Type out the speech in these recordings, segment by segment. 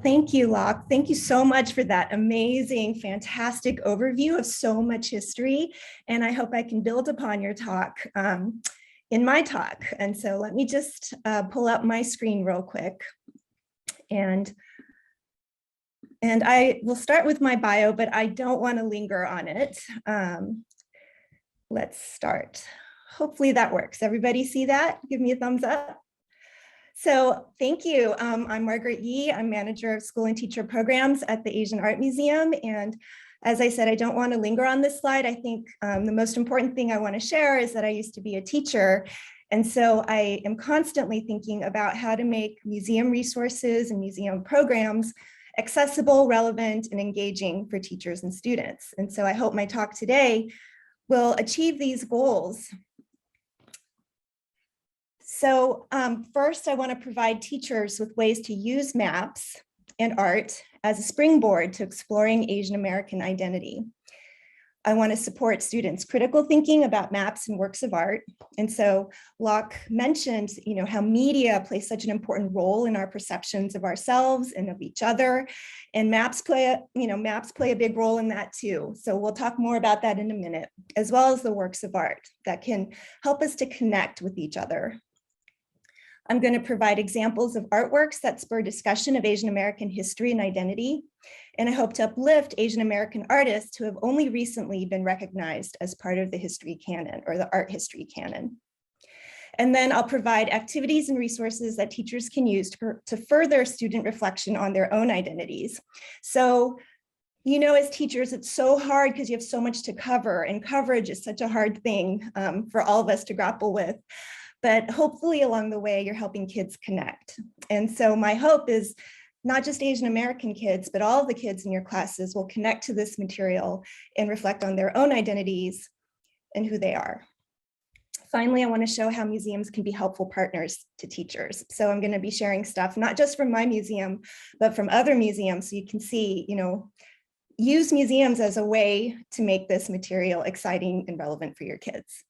Thank you, Locke. Thank you so much for that amazing, fantastic overview of so much history. And I hope I can build upon your talk in my talk. And so let me just pull up my screen real quick. And I will start with my bio, but I don't want to linger on it. Let's start. Hopefully that works. Everybody see that? Give me a thumbs up. So thank you. I'm Margaret Yee. I'm manager of school and teacher programs at the Asian Art Museum. And as I said, I don't want to linger on this slide. I think the most important thing I want to share is that I used to be a teacher. And so I am constantly thinking about how to make museum resources and museum programs accessible, relevant, and engaging for teachers and students. And so I hope my talk today will achieve these goals. So first, I want to provide teachers with ways to use maps and art as a springboard to exploring Asian American identity. I want to support students' critical thinking about maps and works of art. And so Locke mentioned, how media plays such an important role in our perceptions of ourselves and of each other. And maps play a big role in that too. So we'll talk more about that in a minute, as well as the works of art that can help us to connect with each other. I'm going to provide examples of artworks that spur discussion of Asian American history and identity. And I hope to uplift Asian American artists who have only recently been recognized as part of the history canon or the art history canon. And then I'll provide activities and resources that teachers can use to further student reflection on their own identities. So, as teachers, it's so hard because you have so much to cover, and coverage is such a hard thing for all of us to grapple with. But hopefully along the way, you're helping kids connect. And so my hope is not just Asian American kids, but all of the kids in your classes will connect to this material and reflect on their own identities and who they are. Finally, I want to show how museums can be helpful partners to teachers. So I'm going to be sharing stuff, not just from my museum, but from other museums. So you can see, use museums as a way to make this material exciting and relevant for your kids.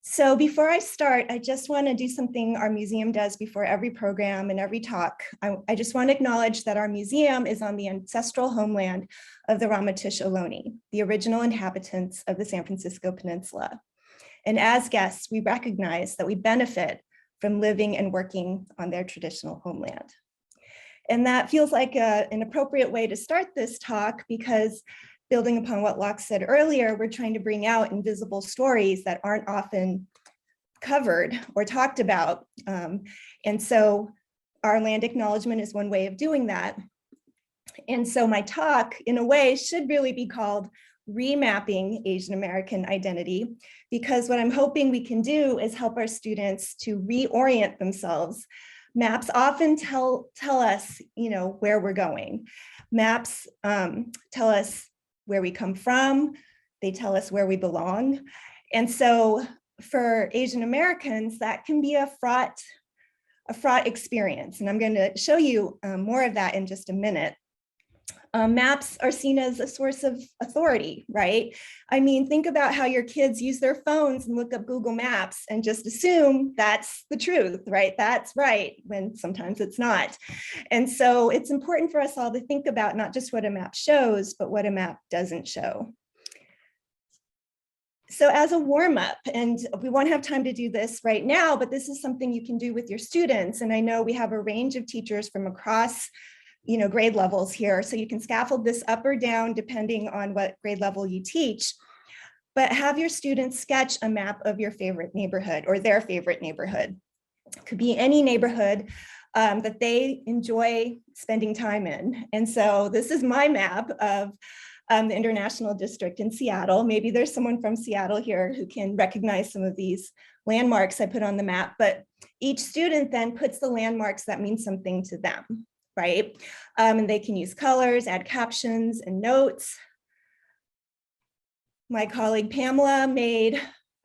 So before I start, I just want to do something our museum does before every program and every talk. I just want to acknowledge that our museum is on the ancestral homeland of the Ramaytush Ohlone, the original inhabitants of the San Francisco Peninsula. And as guests, we recognize that we benefit from living and working on their traditional homeland. And that feels like an appropriate way to start this talk, because building upon what Locke said earlier, we're trying to bring out invisible stories that aren't often covered or talked about. And so our land acknowledgement is one way of doing that. And so my talk, in a way, should really be called Remapping Asian American Identity, because what I'm hoping we can do is help our students to reorient themselves. Maps often tell us, where we're going. Maps tell us where we come from, they tell us where we belong. And so for Asian Americans, that can be a fraught experience. And I'm going to show you more of that in just a minute. Maps are seen as a source of authority, right? I mean, think about how your kids use their phones and look up Google Maps and just assume that's the truth, right? That's right, when sometimes it's not. And so it's important for us all to think about not just what a map shows, but what a map doesn't show. So as a warm up, and we won't have time to do this right now, but this is something you can do with your students. And I know we have a range of teachers from across grade levels here. So you can scaffold this up or down depending on what grade level you teach, but have your students sketch a map of your favorite neighborhood or their favorite neighborhood. It could be any neighborhood that they enjoy spending time in. And so this is my map of the International District in Seattle. Maybe there's someone from Seattle here who can recognize some of these landmarks I put on the map, but each student then puts the landmarks that mean something to them. Right? And they can use colors, add captions and notes. My colleague Pamela made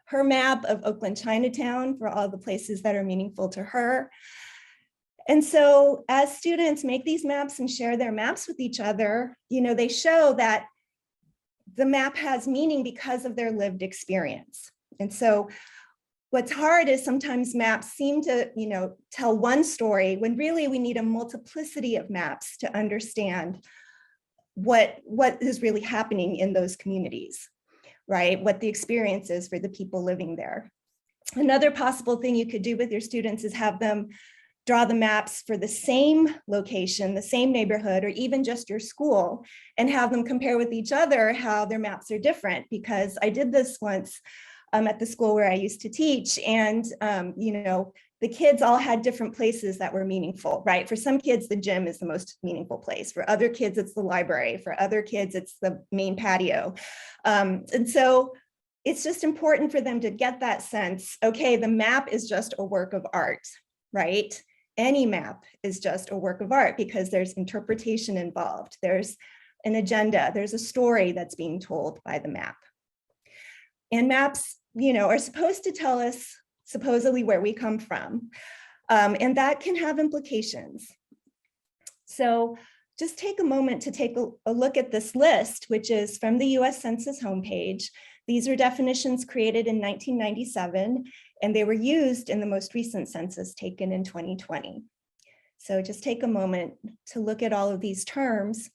her map of Oakland Chinatown for all the places that are meaningful to her. And so as students make these maps and share their maps with each other, they show that the map has meaning because of their lived experience. And so What's hard is sometimes maps seem to, tell one story when really we need a multiplicity of maps to understand what is really happening in those communities, right? What the experience is for the people living there. Another possible thing you could do with your students is have them draw the maps for the same location, the same neighborhood, or even just your school, and have them compare with each other how their maps are different. Because I did this once at the school where I used to teach, and the kids all had different places that were meaningful, right? For some kids, the gym is the most meaningful place. For other kids, it's the library. For other kids, it's the main patio. And so it's just important for them to get that sense, okay, the map is just a work of art, right? Any map is just a work of art because there's interpretation involved. There's an agenda, there's a story that's being told by the map. And maps, are supposed to tell us supposedly where we come from. And that can have implications. So just take a moment to take a look at this list, which is from the US Census homepage. These are definitions created in 1997, and they were used in the most recent census taken in 2020. So just take a moment to look at all of these terms,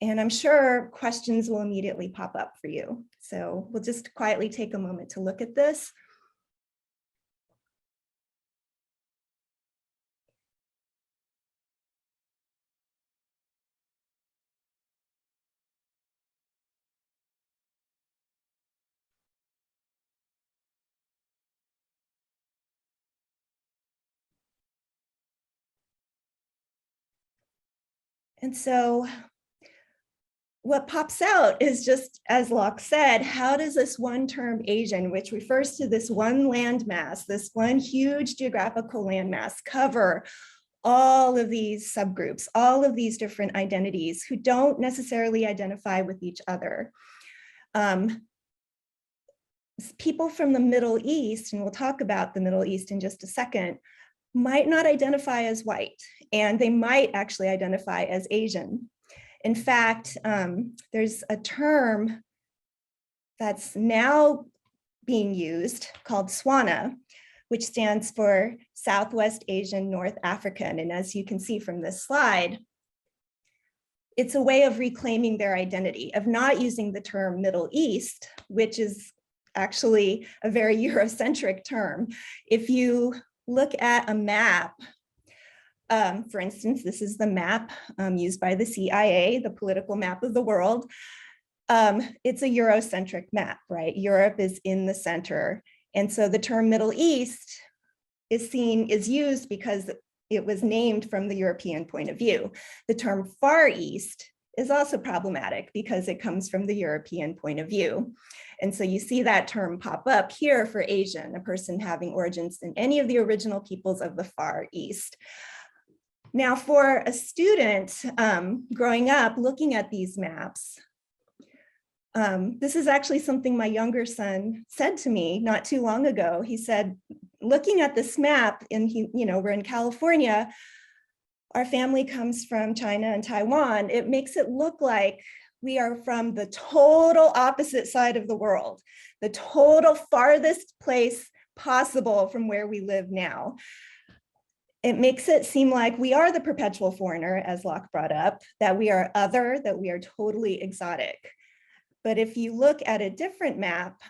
and I'm sure questions will immediately pop up for you. So we'll just quietly take a moment to look at this. And so what pops out is just, as Locke said, how does this one term Asian, which refers to this one landmass, this one huge geographical landmass, cover all of these subgroups, all of these different identities who don't necessarily identify with each other? People from the Middle East, and we'll talk about the Middle East in just a second, might not identify as white, and they might actually identify as Asian. In fact, there's a term that's now being used called SWANA, which stands for Southwest Asian North African. And as you can see from this slide, it's a way of reclaiming their identity, of not using the term Middle East, which is actually a very Eurocentric term. If you look at a map, for instance, this is the map used by the CIA, the political map of the world. It's a Eurocentric map, right? Europe is in the center. And so the term Middle East is used because it was named from the European point of view. The term Far East is also problematic because it comes from the European point of view. And so you see that term pop up here for Asian, a person having origins in any of the original peoples of the Far East. Now, for a student growing up looking at these maps, this is actually something my younger son said to me not too long ago. He said, looking at this map, and we're in California, our family comes from China and Taiwan. It makes it look like we are from the total opposite side of the world, the total farthest place possible from where we live now. It makes it seem like we are the perpetual foreigner, as Locke brought up, that we are other, that we are totally exotic. But if you look at a different map,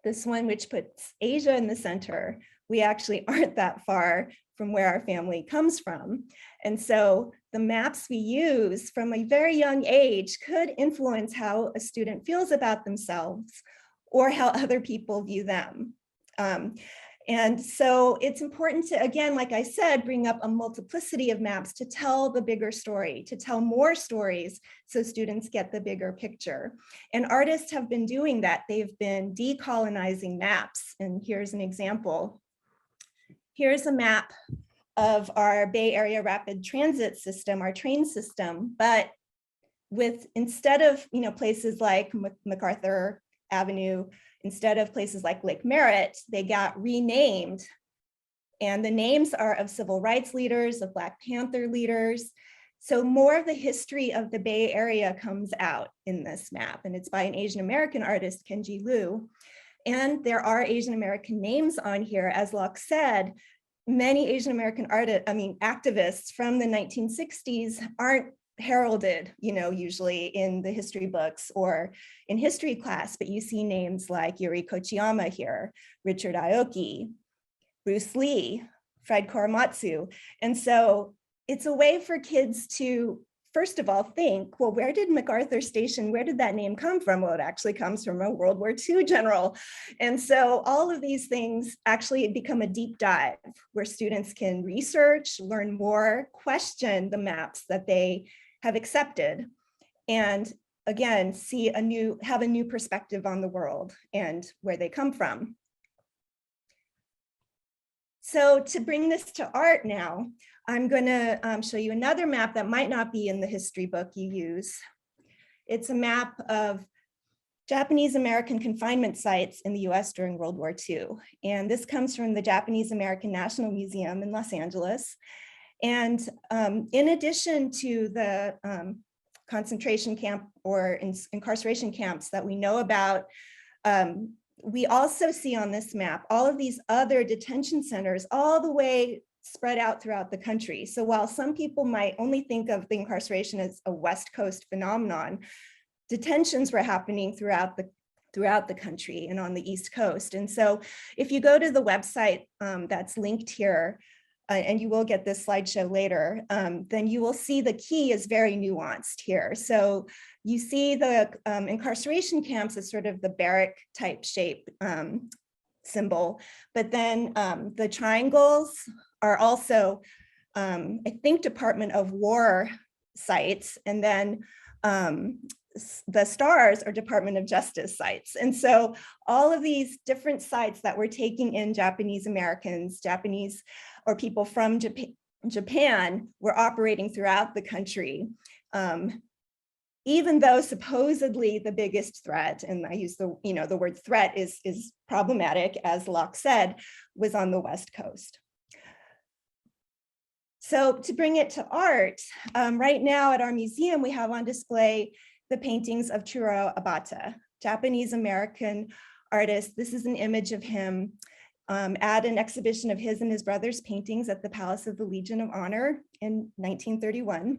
this one which puts Asia in the center, we actually aren't that far from where our family comes from. And so the maps we use from a very young age could influence how a student feels about themselves or how other people view them. And so it's important to, again, like I said, bring up a multiplicity of maps to tell the bigger story, to tell more stories so students get the bigger picture. And artists have been doing that. They've been decolonizing maps. And here's an example. Here's a map of our Bay Area rapid transit system, our train system, but with, instead of places like MacArthur Avenue, instead of places like Lake Merritt, they got renamed. And the names are of civil rights leaders, of Black Panther leaders. So more of the history of the Bay Area comes out in this map. And it's by an Asian American artist, Kenji Liu. And there are Asian American names on here. As Locke said, many Asian American activists from the 1960s aren't heralded, usually in the history books or in history class, but you see names like Yuri Kochiyama here, Richard Aoki, Bruce Lee, Fred Korematsu. And so it's a way for kids to, first of all, think, well, where did MacArthur Station, where did that name come from? Well, it actually comes from a World War II general. And so all of these things actually become a deep dive where students can research, learn more, question the maps that they have accepted, and again, have a new perspective on the world and where they come from. So to bring this to art now, I'm going to show you another map that might not be in the history book you use. It's a map of Japanese American confinement sites in the US during World War II. And this comes from the Japanese American National Museum in Los Angeles. And in addition to the concentration camp or incarceration camps that we know about, we also see on this map all of these other detention centers all the way spread out throughout the country. So while some people might only think of the incarceration as a West Coast phenomenon, detentions were happening throughout the country and on the East Coast. And so if you go to the website that's linked here, and you will get this slideshow later, then you will see the key is very nuanced here. So you see the incarceration camps as sort of the barrack type shape symbol, but then the triangles are also, I think, Department of War sites, and then the stars are Department of Justice sites. And so all of these different sites that we're taking in Japanese Americans, Japanese or people from Japan were operating throughout the country, even though supposedly the biggest threat, and I use the word threat is problematic, as Locke said, was on the West Coast. So to bring it to art, right now at our museum, we have on display the paintings of Chiura Obata, Japanese American artist. This is an image of him at an exhibition of his and his brother's paintings at the Palace of the Legion of Honor in 1931.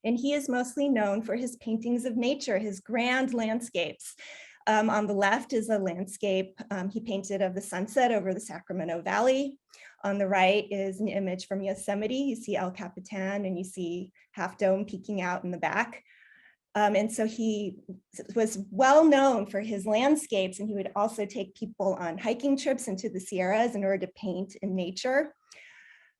And he is mostly known for his paintings of nature, his grand landscapes. On the left is a landscape he painted of the sunset over the Sacramento Valley. On the right is an image from Yosemite. You see El Capitan and you see Half Dome peeking out in the back. And so he was well known for his landscapes, and he would also take people on hiking trips into the Sierras in order to paint in nature.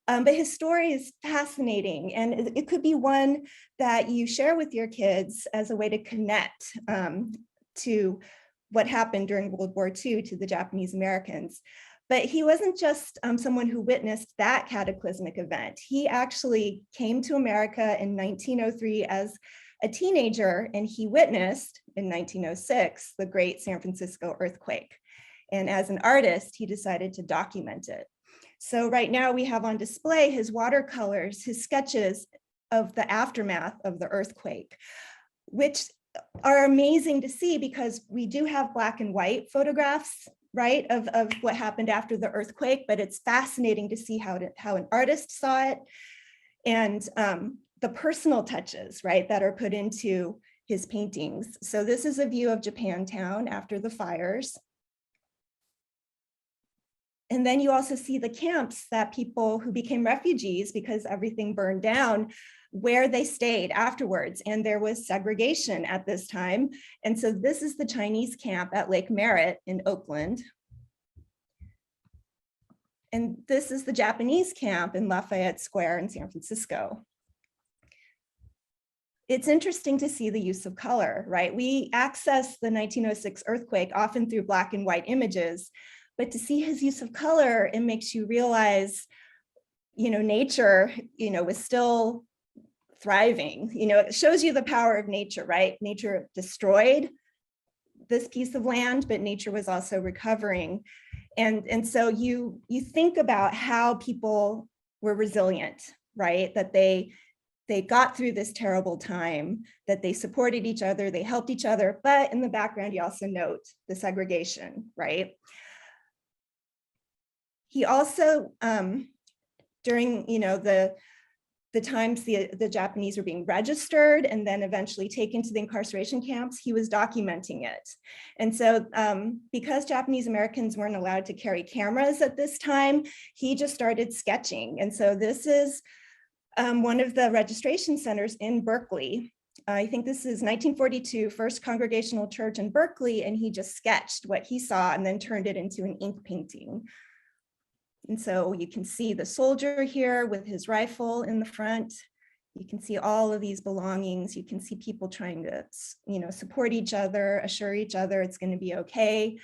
But his story is fascinating, and it could be one that you share with your kids as a way to connect to what happened during World War II to the Japanese Americans. But he wasn't just someone who witnessed that cataclysmic event. He actually came to America in 1903 as a teenager, and he witnessed in 1906 the Great San Francisco earthquake. And as an artist, he decided to document it. So right now we have on display his watercolors, his sketches of the aftermath of the earthquake, which are amazing to see because we do have black and white photographs, right, of what happened after the earthquake, but it's fascinating to see how an artist saw it, and the personal touches, right, that are put into his paintings. So this is a view of Japantown after the fires. And then you also see the camps that people who became refugees because everything burned down, where they stayed afterwards. And there was segregation at this time. And so this is the Chinese camp at Lake Merritt in Oakland. And this is the Japanese camp in Lafayette Square in San Francisco. It's interesting to see the use of color, right? We access the 1906 earthquake often through black and white images, but to see his use of color, it makes you realize, nature, was still thriving. It shows you the power of nature, right? Nature destroyed this piece of land, but nature was also recovering. And so you think about how people were resilient, right? That they they got through this terrible time, that they supported each other, they helped each other, but in the background, you also note the segregation, right? He also, during the times the Japanese were being registered and then eventually taken to the incarceration camps, he was documenting it. And so because Japanese Americans weren't allowed to carry cameras at this time, he just started sketching. And so this is one of the registration centers in Berkeley. I think this is 1942, First Congregational Church in Berkeley, and he just sketched what he saw and then turned it into an ink painting. And so you can see the soldier here with his rifle in the front. You can see all of these belongings. You can see people trying to, support each other, assure each other it's going to be okay.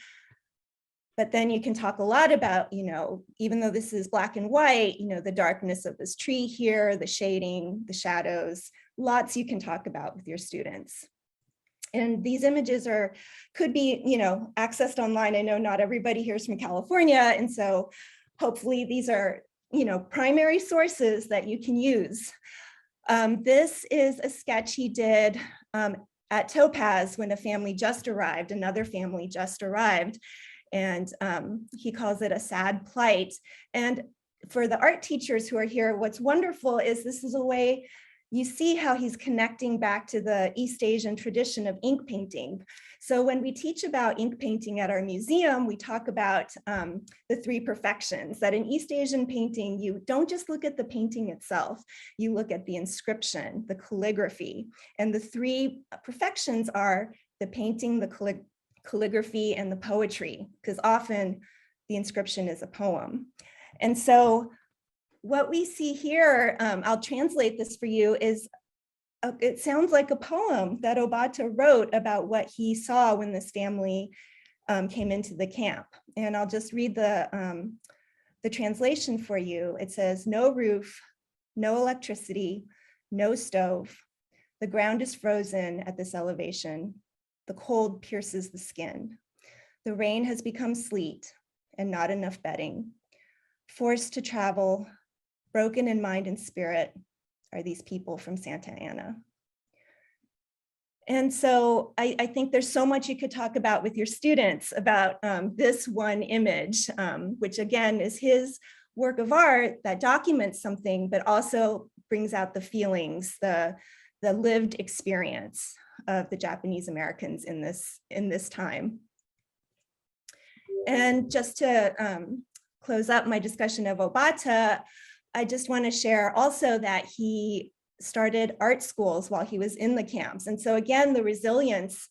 But then you can talk a lot about, even though this is black and white, the darkness of this tree here, the shading, the shadows, lots you can talk about with your students. And these images could be, accessed online. I know not everybody here is from California. And so hopefully these are, primary sources that you can use. This is a sketch he did at Topaz when a family just arrived, another family just arrived. And he calls it a sad plight. And for the art teachers who are here, what's wonderful is this is a way you see how he's connecting back to the East Asian tradition of ink painting. So when we teach about ink painting at our museum, we talk about the three perfections, that in East Asian painting, you don't just look at the painting itself, you look at the inscription, the calligraphy, and the three perfections are the painting, the calligraphy, and the poetry, because often the inscription is a poem. And so what we see here, I'll translate this for you, is it sounds like a poem that Obata wrote about what he saw when this family came into the camp. And I'll just read the translation for you. It says, no roof, no electricity, no stove. The ground is frozen at this elevation. The cold pierces the skin. The rain has become sleet and not enough bedding. Forced to travel, broken in mind and spirit, are these people from Santa Ana. And so I think there's so much you could talk about with your students about this one image, which again is his work of art that documents something, but also brings out the feelings, the lived experience of the Japanese Americans in this time. And just to close up my discussion of Obata, I just want to share also that he started art schools while he was in the camps. And so again, the resilience,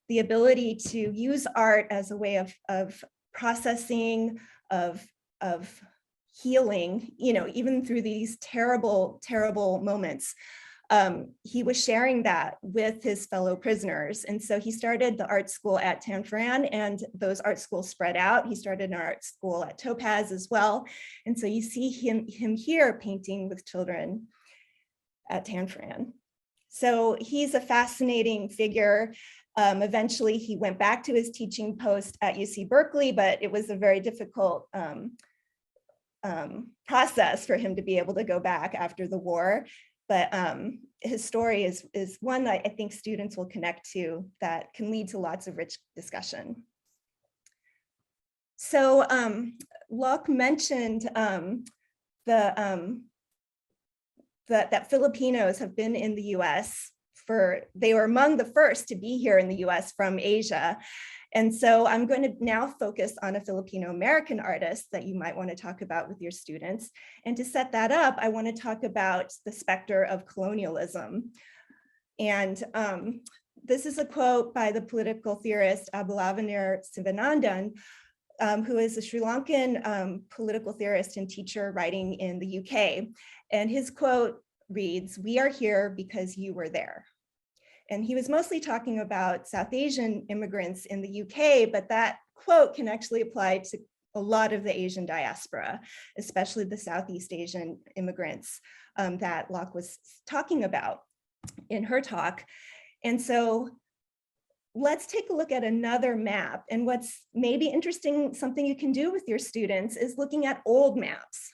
the ability to use art as a way of processing, of healing, even through these terrible, terrible moments. He was sharing that with his fellow prisoners. And so he started the art school at Tan Fran, and those art schools spread out. He started an art school at Topaz as well. And so you see him here painting with children at Tan Fran. So he's a fascinating figure. Eventually he went back to his teaching post at UC Berkeley, but it was a very difficult process for him to be able to go back after the war. But his story is one that I think students will connect to that can lead to lots of rich discussion. So Locke mentioned that Filipinos have been in the US they were among the first to be here in the US from Asia. And so I'm going to now focus on a Filipino-American artist that you might want to talk about with your students. And to set that up, I want to talk about the specter of colonialism. And this is a quote by the political theorist Abulavanir Sivanandan, who is a Sri Lankan political theorist and teacher writing in the UK. And his quote reads, "We are here because you were there." And he was mostly talking about South Asian immigrants in the UK, but that quote can actually apply to a lot of the Asian diaspora, especially the Southeast Asian immigrants that Locke was talking about in her talk. And so let's take a look at another map. And what's maybe interesting, something you can do with your students is looking at old maps.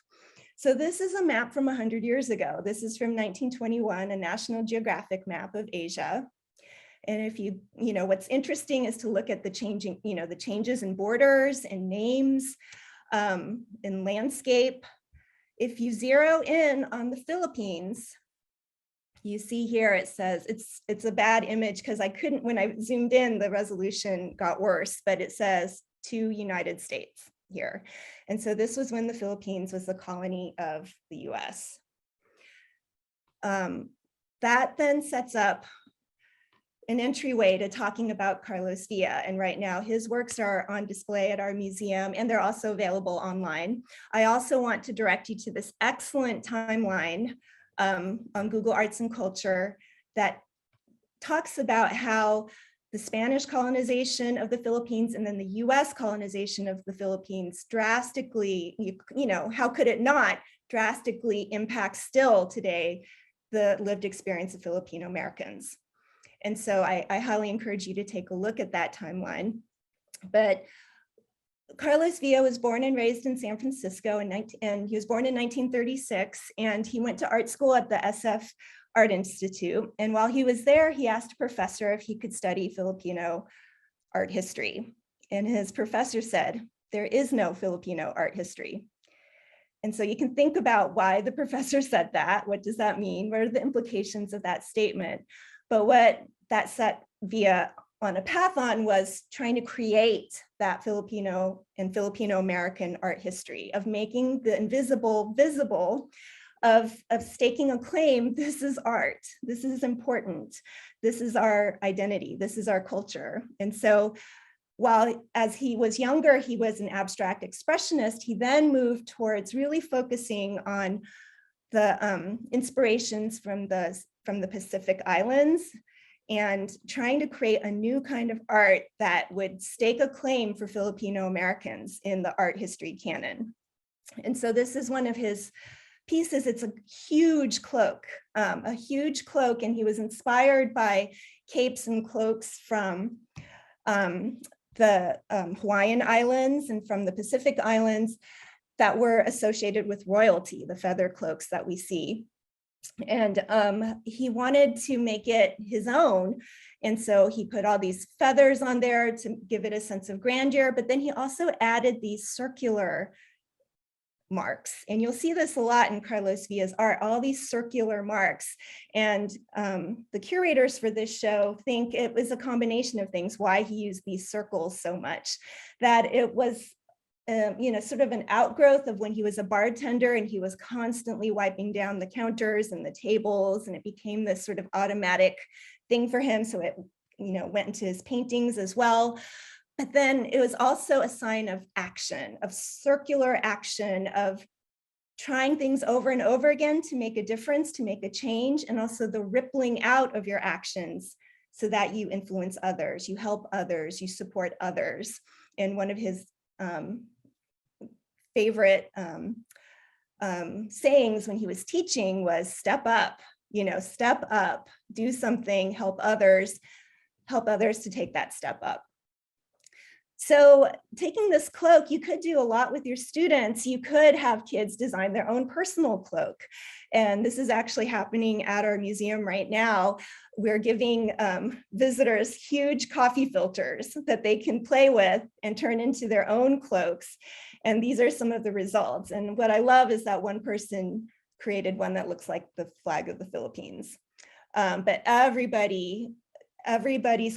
So this is a map from 100 years ago. This is from 1921, a National Geographic map of Asia. And if what's interesting is to look at the changing, the changes in borders and names, in landscape. If you zero in on the Philippines, you see here it says, it's a bad image because I couldn't, when I zoomed in, the resolution got worse, but it says 2 United States here. And so this was when the Philippines was a colony of the US. That then sets up an entryway to talking about Carlos Villa. And right now his works are on display at our museum and they're also available online. I also want to direct you to this excellent timeline on Google Arts and Culture that talks about how the Spanish colonization of the Philippines and then the US colonization of the Philippines drastically, how could it not drastically impact still today the lived experience of Filipino Americans. And so I highly encourage you to take a look at that timeline. But Carlos Villa was born and raised in San Francisco and he was born in 1936, and he went to art school at the SF Art Institute. And while he was there, he asked a professor if he could study Filipino art history. And his professor said, "There is no Filipino art history." And so you can think about why the professor said that. What does that mean? What are the implications of that statement? But what that set Villa on a path on was trying to create that Filipino and Filipino American art history of making the invisible visible, of staking a claim. This is art. This is important. This is our identity. This is our culture. And so while as he was younger, he was an abstract expressionist, he then moved towards really focusing on the inspirations from the Pacific Islands and trying to create a new kind of art that would stake a claim for Filipino Americans in the art history canon. And so this is one of his pieces. It's a huge cloak, and he was inspired by capes and cloaks from the Hawaiian Islands and from the Pacific Islands that were associated with royalty, the feather cloaks that we see. And he wanted to make it his own. And so he put all these feathers on there to give it a sense of grandeur, but then he also added these circular marks. And you'll see this a lot in Carlos Villa's art, all these circular marks. And the curators for this show think it was a combination of things, why he used these circles so much, that it was sort of an outgrowth of when he was a bartender and he was constantly wiping down the counters and the tables, and it became this sort of automatic thing for him. So it, went into his paintings as well. But then it was also a sign of action, of circular action, of trying things over and over again to make a difference, to make a change, and also the rippling out of your actions so that you influence others, you help others, you support others. And one of his favorite sayings when he was teaching was step up, do something, help others to take that step up. So taking this cloak, you could do a lot with your students. You could have kids design their own personal cloak. And this is actually happening at our museum right now. We're giving visitors huge coffee filters that they can play with and turn into their own cloaks. And these are some of the results. And what I love is that one person created one that looks like the flag of the Philippines. But everybody's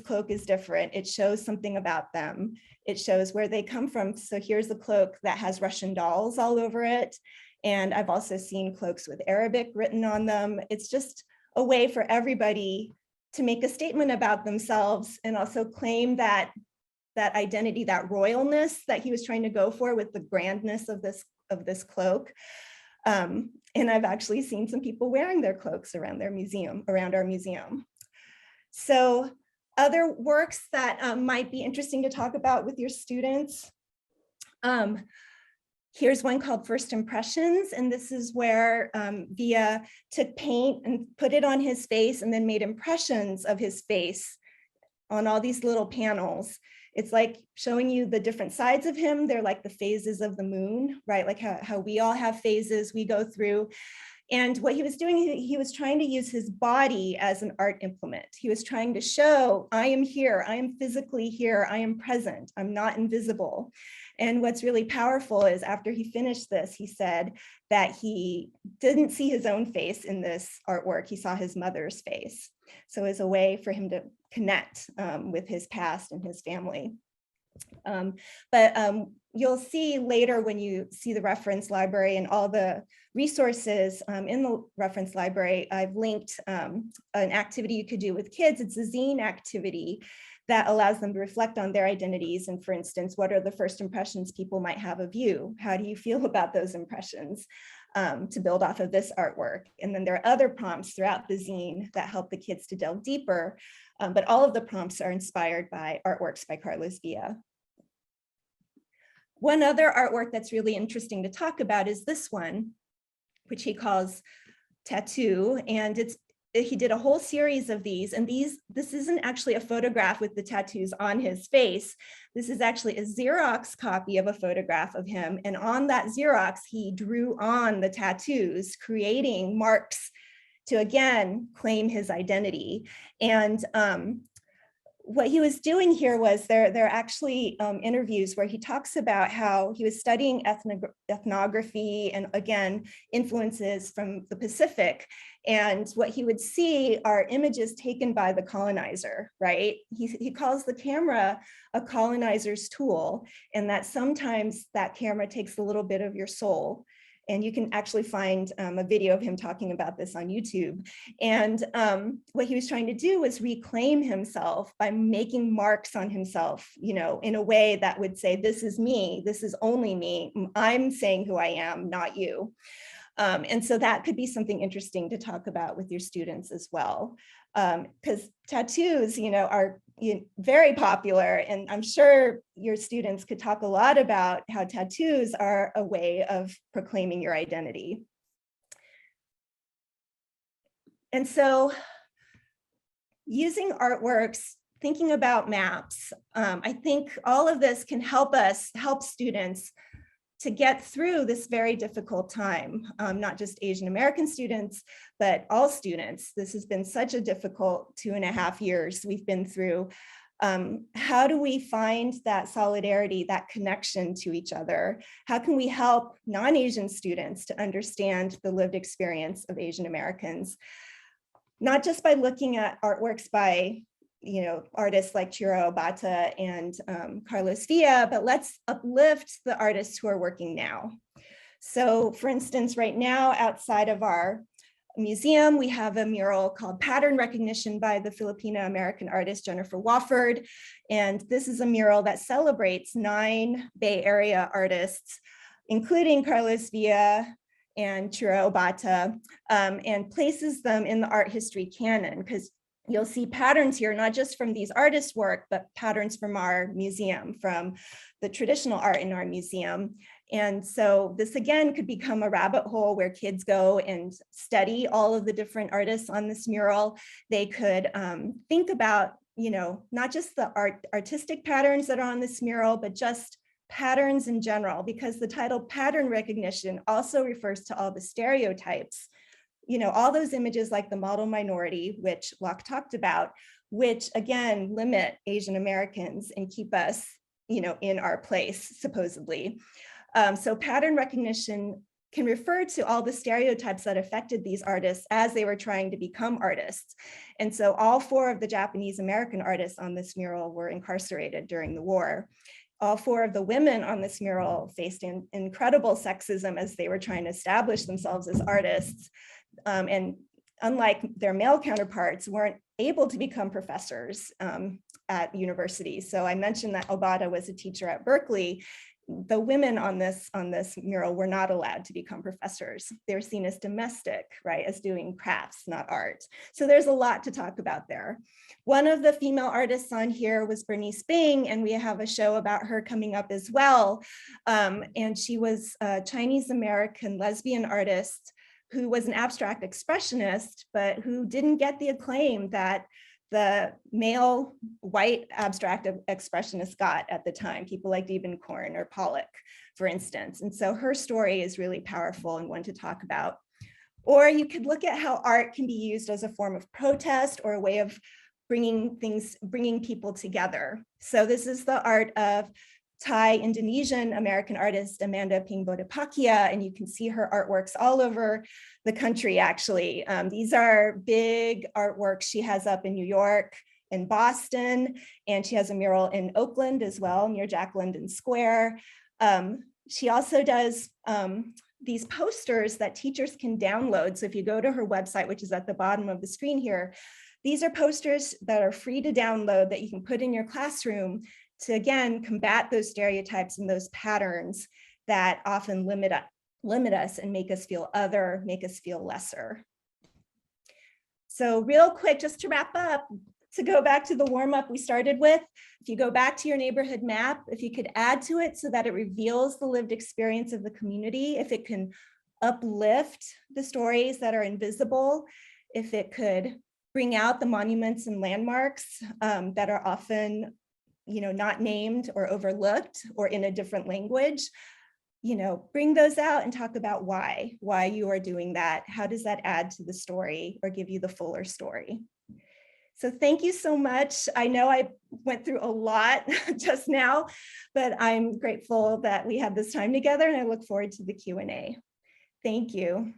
cloak is different. It shows something about them. It shows where they come from. So here's a cloak that has Russian dolls all over it. And I've also seen cloaks with Arabic written on them. It's just a way for everybody to make a statement about themselves and also claim that identity, that royalness that he was trying to go for with the grandness of this cloak. And I've actually seen some people wearing their cloaks around our museum. So other works that might be interesting to talk about with your students. Here's one called First Impressions. And this is where Villa took paint and put it on his face and then made impressions of his face on all these little panels. It's like showing you the different sides of him. They're like the phases of the moon, right? Like how we all have phases we go through. And what he was doing, he was trying to use his body as an art implement. He was trying to show, I am here, I am physically here, I am present, I'm not invisible. And what's really powerful is after he finished this, he said that he didn't see his own face in this artwork, he saw his mother's face. So as a way for him to connect with his past and his family. But you'll see later when you see the reference library and all the resources in the reference library, I've linked an activity you could do with kids. It's a zine activity that allows them to reflect on their identities. And for instance, what are the first impressions people might have of you? How do you feel about those impressions? To build off of this artwork. And then there are other prompts throughout the zine that help the kids to delve deeper. But all of the prompts are inspired by artworks by Carlos Villa. One other artwork that's really interesting to talk about is this one, which he calls Tattoo. And he did a whole series of these, and this isn't actually a photograph with the tattoos on his face. This is actually a Xerox copy of a photograph of him. And on that Xerox, he drew on the tattoos, creating marks to, again, claim his identity. And what he was doing here was there are actually interviews where he talks about how he was studying ethnography and, again, influences from the Pacific. And what he would see are images taken by the colonizer, right? He calls the camera a colonizer's tool, and that sometimes that camera takes a little bit of your soul. And you can actually find a video of him talking about this on YouTube. And what he was trying to do was reclaim himself by making marks on himself, you know, in a way that would say, this is me, this is only me, I'm saying who I am, not you. And so that could be something interesting to talk about with your students as well. Because tattoos, you know, are very popular, and I'm sure your students could talk a lot about how tattoos are a way of proclaiming your identity. And so using artworks, thinking about maps, I think all of this can help students to get through this very difficult time, not just Asian American students, but all students. This has been such a difficult 2.5 years we've been through. How do we find that solidarity, that connection to each other? How can we help non-Asian students to understand the lived experience of Asian Americans? Not just by looking at artworks by artists like Chiura, Obata, and Carlos Villa, but let's uplift the artists who are working now. So for instance, right now outside of our museum, we have a mural called Pattern Recognition by the Filipino American artist Jennifer Wofford. And this is a mural that celebrates 9 Bay Area artists, including Carlos Villa and Chiura Obata, and places them in the art history canon, because you'll see patterns here, not just from these artists' work, but patterns from our museum, from the traditional art in our museum. And so this again could become a rabbit hole where kids go and study all of the different artists on this mural. They could think about, not just the artistic patterns that are on this mural, but just patterns in general, because the title Pattern Recognition also refers to all the stereotypes, all those images like the model minority, which Locke talked about, which again limit Asian Americans and keep us, in our place, supposedly. So pattern recognition can refer to all the stereotypes that affected these artists as they were trying to become artists. And so all 4 of the Japanese American artists on this mural were incarcerated during the war. All 4 of the women on this mural faced incredible sexism as they were trying to establish themselves as artists. And unlike their male counterparts, weren't able to become professors at universities. So I mentioned that Obata was a teacher at Berkeley. The women on this mural were not allowed to become professors. They were seen as domestic, right, as doing crafts, not art. So there's a lot to talk about there. One of the female artists on here was Bernice Bing, and we have a show about her coming up as well. And she was a Chinese American lesbian artist who was an abstract expressionist, but who didn't get the acclaim that the male white abstract expressionist got at the time, people like Diebenkorn or Pollock, for instance. And so her story is really powerful and one to talk about. Or you could look at how art can be used as a form of protest or a way of bringing people together. So this is the art of Thai Indonesian American artist Amanda Ping Bodapakia, and you can see her artworks all over the country, actually. These are big artworks she has up in New York, in Boston, and she has a mural in Oakland as well, near Jack London Square. She also does these posters that teachers can download. So if you go to her website, which is at the bottom of the screen here, these are posters that are free to download that you can put in your classroom to, again, combat those stereotypes and those patterns that often limit us and make us feel other, make us feel lesser. So real quick, just to wrap up, to go back to the warm-up we started with, if you go back to your neighborhood map, if you could add to it so that it reveals the lived experience of the community, if it can uplift the stories that are invisible, if it could bring out the monuments and landmarks that are often not named or overlooked or in a different language, bring those out and talk about why you are doing that. How does that add to the story or give you the fuller story? So thank you so much. I know I went through a lot just now, but I'm grateful that we had this time together and I look forward to the Q&A. Thank you.